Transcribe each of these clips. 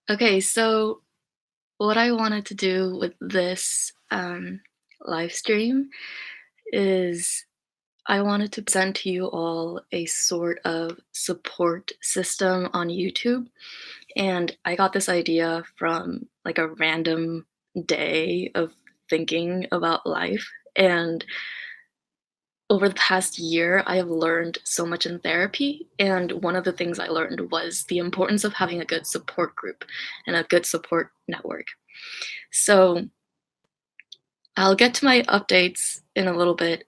Okay, so what I wanted to do with this live stream is I wanted to present to you all a sort of support system on YouTube. And I got this idea from like a random day of thinking about life. And over the past year, I have learned so much in therapy. And one of the things I learned was the importance of having a good support group and a good support network. So I'll get to my updates in a little bit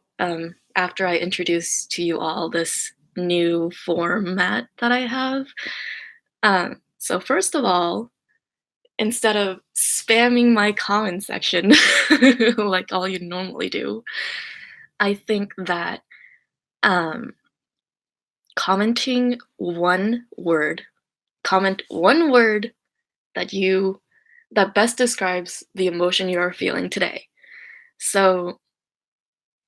after I introduce to you all this new format that I have. So, first of all, instead of spamming my comment section like all you normally do, I think that um, commenting one word, comment one word that you that best describes the emotion you are feeling today. So,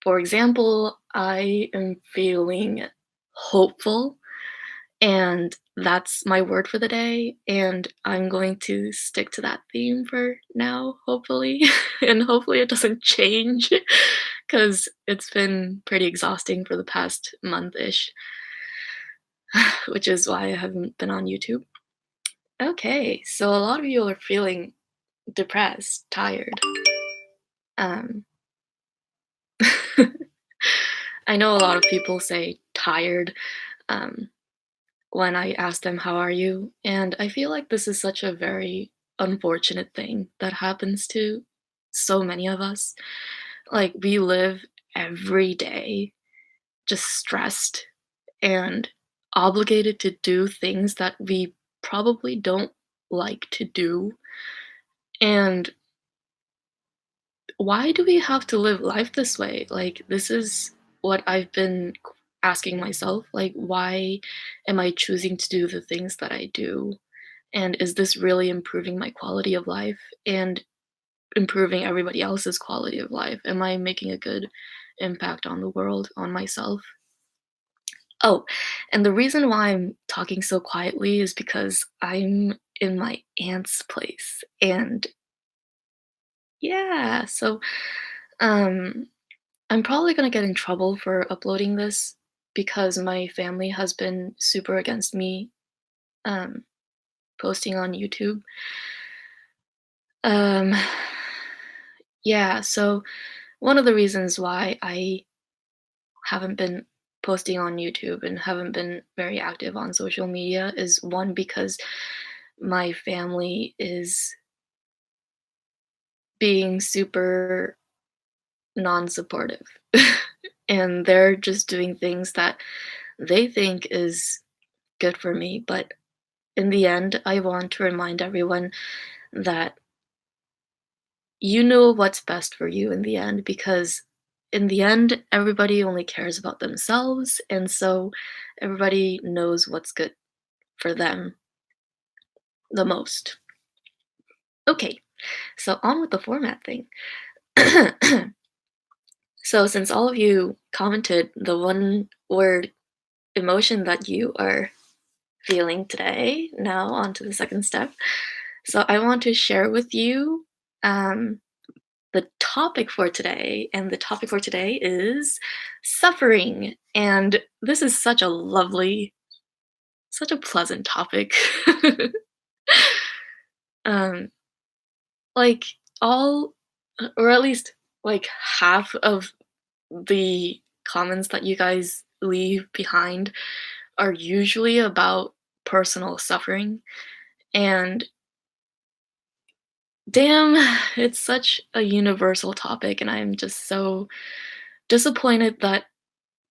for example, I am feeling hopeful, and that's my word for the day. And I'm going to stick to that theme for now, hopefully. And hopefully it doesn't change because it's been pretty exhausting for the past month ish, which is why I haven't been on YouTube. Okay, so a lot of you are feeling depressed, tired. Um, I know a lot of people say tired um, when I ask them, "How are you?" And I feel like this is such a very unfortunate thing that happens to so many of us. Like, we live every day just stressed and obligated to do things that we probably don't like to do. And why do we have to live life this way? Like, this is what I've been asking myself. Like, why am I choosing to do the things that I do? And is this really improving my quality of life and improving everybody else's quality of life? Am I making a good impact on the world, on myself? Oh, and the reason why I'm talking so quietly is because I'm in my aunt's place. And yeah, so um I'm probably gonna get in trouble for uploading this because my family has been super against me um, posting on YouTube. Um, yeah, so one of the reasons why I haven't been posting on YouTube and haven't been very active on social media is one, because my family is being super non supportive. And they're just doing things that they think is good for me. But in the end, I want to remind everyone that you know what's best for you in the end, because in the end, everybody only cares about themselves. And so everybody knows what's good for them the most. Okay, so on with the format thing. So, since all of you commented the one word emotion that you are feeling today, now on to the second step. So, I want to share with you um, the topic for today, and the topic for today is suffering. And this is such a lovely, such a pleasant topic. um, like all, or at least like half of the comments that you guys leave behind are usually about personal suffering. And damn, it's such a universal topic, and I'm just so disappointed that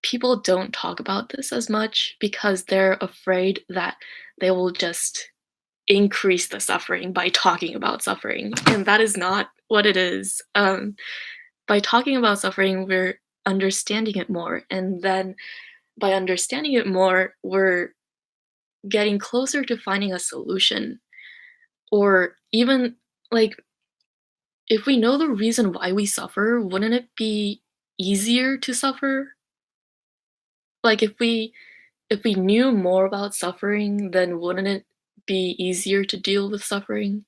people don't talk about this as much because they're afraid that they will just increase the suffering by talking about suffering, and that is not what it is. By talking about suffering, we're understanding it more, and then by understanding it more, we're getting closer to finding a solution. Or even, like, if we know the reason why we suffer, wouldn't it be easier to suffer? Like, if we knew more about suffering, then wouldn't it be easier to deal with suffering.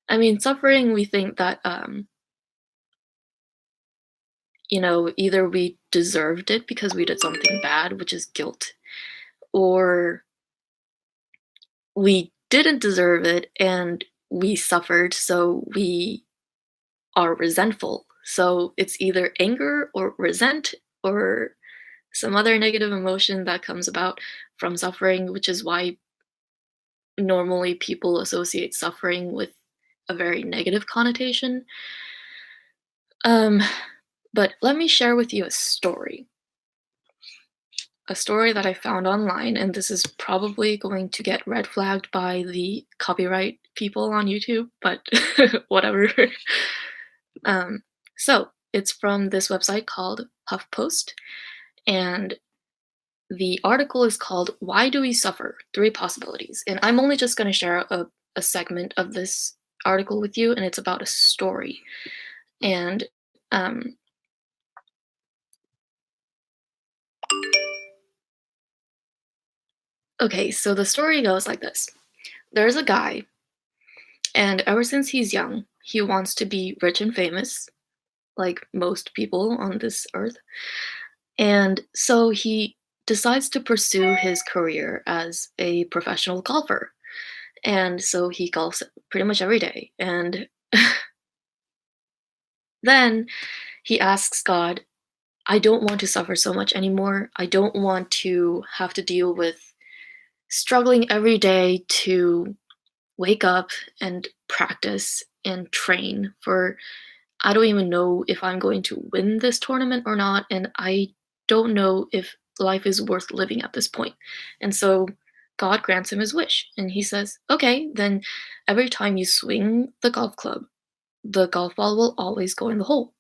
I mean, suffering, we think that, either we deserved it because we did something bad, which is guilt, or we didn't deserve it and we suffered, so we are resentful. So it's either anger or resent or some other negative emotion that comes about from suffering, which is why normally people associate suffering with a very negative connotation. Um, but let me share with you a story that I found online, and this is probably going to get red flagged by the copyright people on YouTube, but whatever. um, so it's from this website called HuffPost, and the article is called "Why Do We Suffer? Three Possibilities." And I'm only just going to share a segment of this article with you, and it's about a story. And um, okay, so the story goes like this. There's a guy, and ever since he's young, he wants to be rich and famous, like most people on this earth. And so he decides to pursue his career as a professional golfer. And so he golfs pretty much every day. And then he asks God, I don't want to suffer so much anymore. I don't want to have to deal with struggling every day to wake up and practice and train for I don't even know if I'm going to win this tournament or not, and I don't know if life is worth living at this point. And so God grants him his wish, and he says, okay, then every time you swing the golf club, the golf ball will always go in the hole.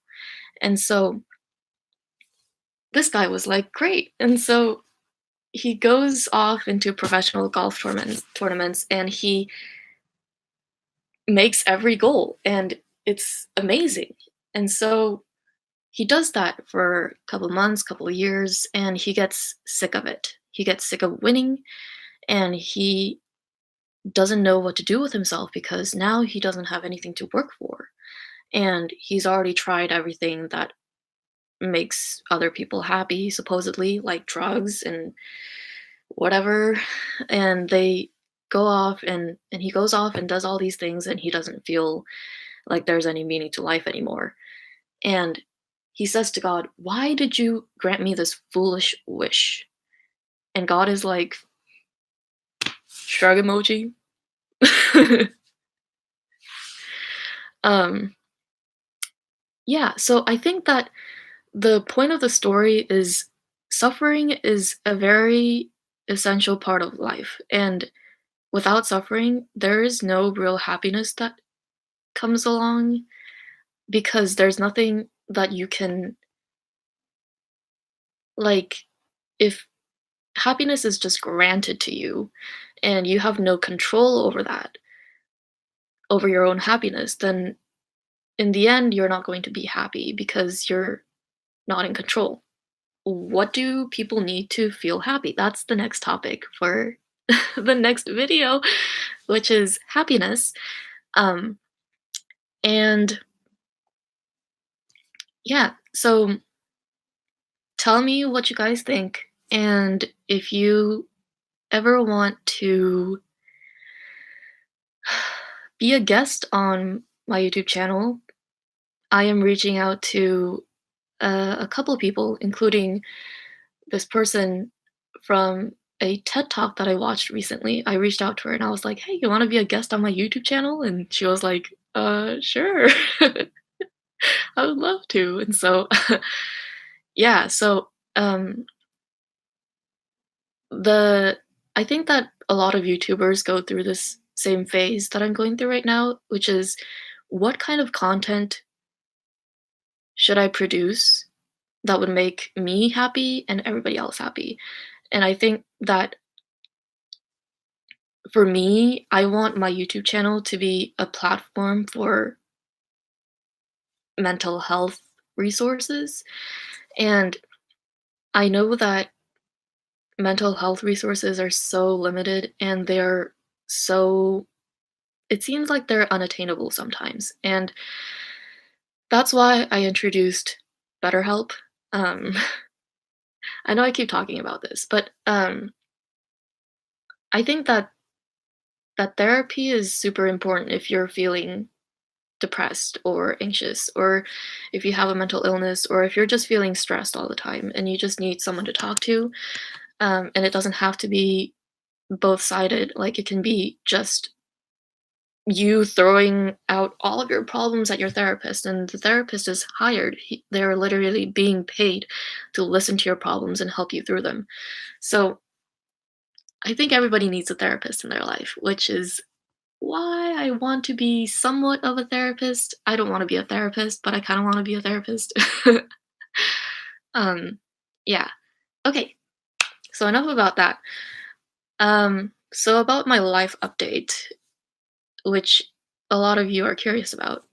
And so this guy was like, great. And so he goes off into professional golf tournaments and he makes every goal, and it's amazing. And so he does that for a couple months, couple of years, and he gets sick of it. He gets sick of winning, and he doesn't know what to do with himself because now he doesn't have anything to work for. And he's already tried everything that makes other people happy, supposedly, like drugs and whatever. And they go off and he goes off and does all these things and he doesn't feel like there's any meaning to life anymore. And he says to God, why did you grant me this foolish wish? And God is like, shrug emoji. um, yeah, so I think that the point of the story is suffering is a very essential part of life. And without suffering, there is no real happiness that comes along because there's nothing that you can, like, if happiness is just granted to you and you have no control over that, over your own happiness, then in the end, you're not going to be happy because you're not in control. What do people need to feel happy? That's the next topic for the next video, which is happiness. Um, and yeah, so tell me what you guys think. And if you ever want to be a guest on my YouTube channel, I am reaching out to a couple of people, including this person from a TED Talk that I watched recently. I reached out to her and I was like, "Hey, you want to be a guest on my YouTube channel?" And she was like, sure. I would love to." And so, yeah, so the I think that a lot of YouTubers go through this same phase that I'm going through right now, which is what kind of content should I produce that would make me happy and everybody else happy? And I think that for me, I want my YouTube channel to be a platform for mental health resources. And I know that mental health resources are so limited and they're so it seems like they're unattainable sometimes. And that's why I introduced BetterHelp. Um, I know I keep talking about this, but I think that therapy is super important if you're feeling depressed or anxious, or if you have a mental illness, or if you're just feeling stressed all the time and you just need someone to talk to. And it doesn't have to be both sided. Like it can be just you throwing out all of your problems at your therapist, and the therapist is hired. They're literally being paid to listen to your problems and help you through them. So I think everybody needs a therapist in their life, which is why I want to be somewhat of a therapist. I don't want to be a therapist, but I kind of want to be a therapist. um, yeah. Okay. So enough about that. So about my life update, which a lot of you are curious about.